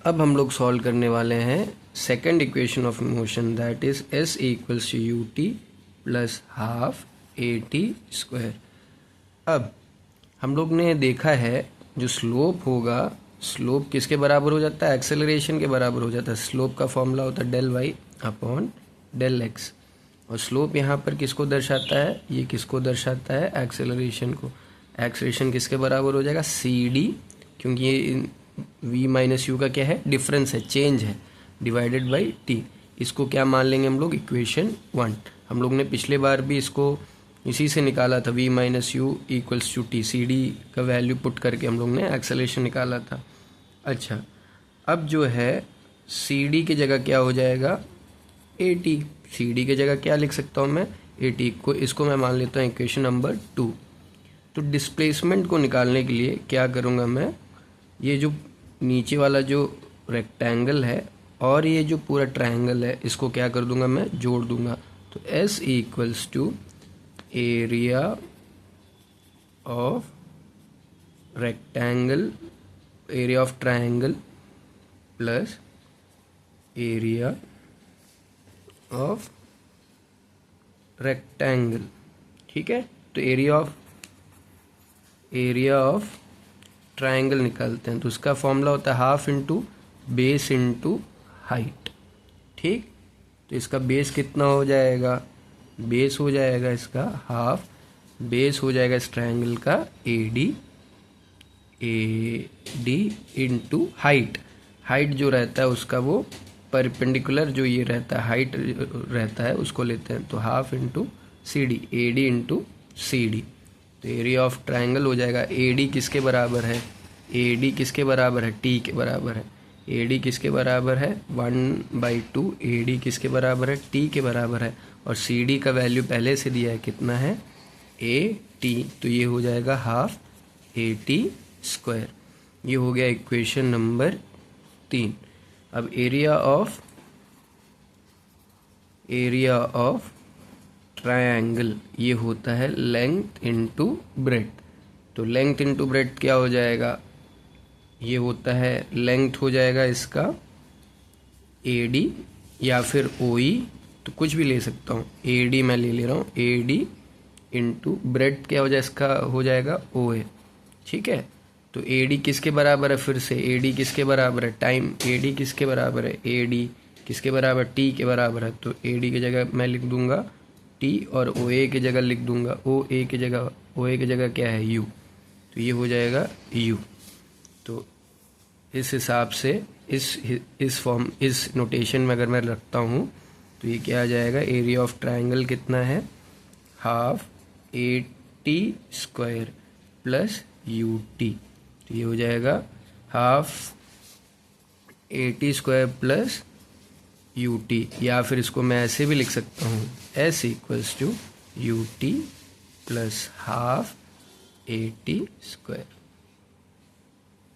अब हम लोग सॉल्व करने वाले हैं second equation of motion, that is s equals to u t plus half a t square. अब हम लोग ने देखा है जो स्लोप होगा, स्लोप किसके बराबर हो जाता है? एक्सेलरेशन के बराबर हो जाता है। स्लोप का फॉर्मूला होता है del y upon del x, और स्लोप यहाँ पर किसको दर्शाता है? ये किसको दर्शाता है? एक्सेलरेशन को। एक्सेलरेशन किसके बराबर हो जाएगा? सी डी, क्योंकि ये v माइनस यू का क्या है? डिफरेंस है, चेंज है, डिवाइडेड बाई टी। इसको क्या मान लेंगे हम लोग? इक्वेशन 1। हम लोग ने पिछले बार भी इसको इसी से निकाला था, v minus u equals to t. C D का वैल्यू पुट करके हम लोग ने एक्सेलरेशन निकाला था। अच्छा, अब जो है सी डी की जगह क्या हो जाएगा? A T. सी डी की जगह क्या लिख सकता हूँ मैं? ए टी को। इसको मैं मान लेता हूँ इक्वेशन नंबर 2। तो डिस्प्लेसमेंट को निकालने के लिए क्या करूँगा मैं? ये जो नीचे वाला जो रेक्टेंगल है और ये जो पूरा ट्रायंगल है, इसको क्या कर दूंगा मैं? जोड़ दूंगा। तो S equals to area of rectangle, area of triangle plus area of rectangle. ठीक है, तो एरिया ऑफ ट्रायंगल निकालते हैं, तो उसका फॉर्मूला होता है half into base into height. ठीक, तो इसका बेस कितना हो जाएगा? बेस हो जाएगा इसका हाफ, बेस हो जाएगा इस ट्रायंगल का ए डी इंटू हाइट। हाइट जो रहता है उसका वो परपेंडिकुलर जो ये रहता है, हाइट रहता है, उसको लेते हैं। तो half into C D, A D into C D. तो एरिया ऑफ ट्रायंगल हो जाएगा ए डी किसके बराबर है? ए डी किसके बराबर है? टी के बराबर है। ए डी किसके बराबर है? 1/2। ए डी किसके बराबर है? टी के बराबर है। और सी डी का वैल्यू पहले से दिया है, कितना है? A T. तो ये हो जाएगा हाफ ए टी स्क्वायर। ये हो गया इक्वेशन नंबर 3। अब एरिया ऑफ ट्रायंगल ये होता है लेंथ इंटू ब्रेड्थ। तो लेंथ इंटू ब्रेड्थ क्या हो जाएगा? ये होता है लेंथ हो जाएगा इसका ए डी या फिर ओ ई, तो कुछ भी ले सकता हूँ। ए डी मैं ले रहा हूँ, ए डी इंटू ब्रेड्थ क्या हो जाए? इसका हो जाएगा ओ ए। ठीक है, तो ए डी किसके बराबर है? फिर से ए डी किसके बराबर है? टाइम। ए डी किसके बराबर है? ए डी किसके बराबर? टी के बराबर है। तो ए डी की जगह मैं लिख दूंगा टी, और ओ ए की जगह लिख दूंगा ओ ए की जगह क्या है? यू। तो ये हो जाएगा यू। तो इस हिसाब से इस नोटेशन में अगर मैं रखता हूँ तो ये क्या आ जाएगा? एरिया ऑफ ट्रायंगल कितना है? Half a t square plus U T. तो ये हो जाएगा half a t square plus U T, या फिर इसको मैं ऐसे भी लिख सकता हूँ, S equals to u t plus half a t square.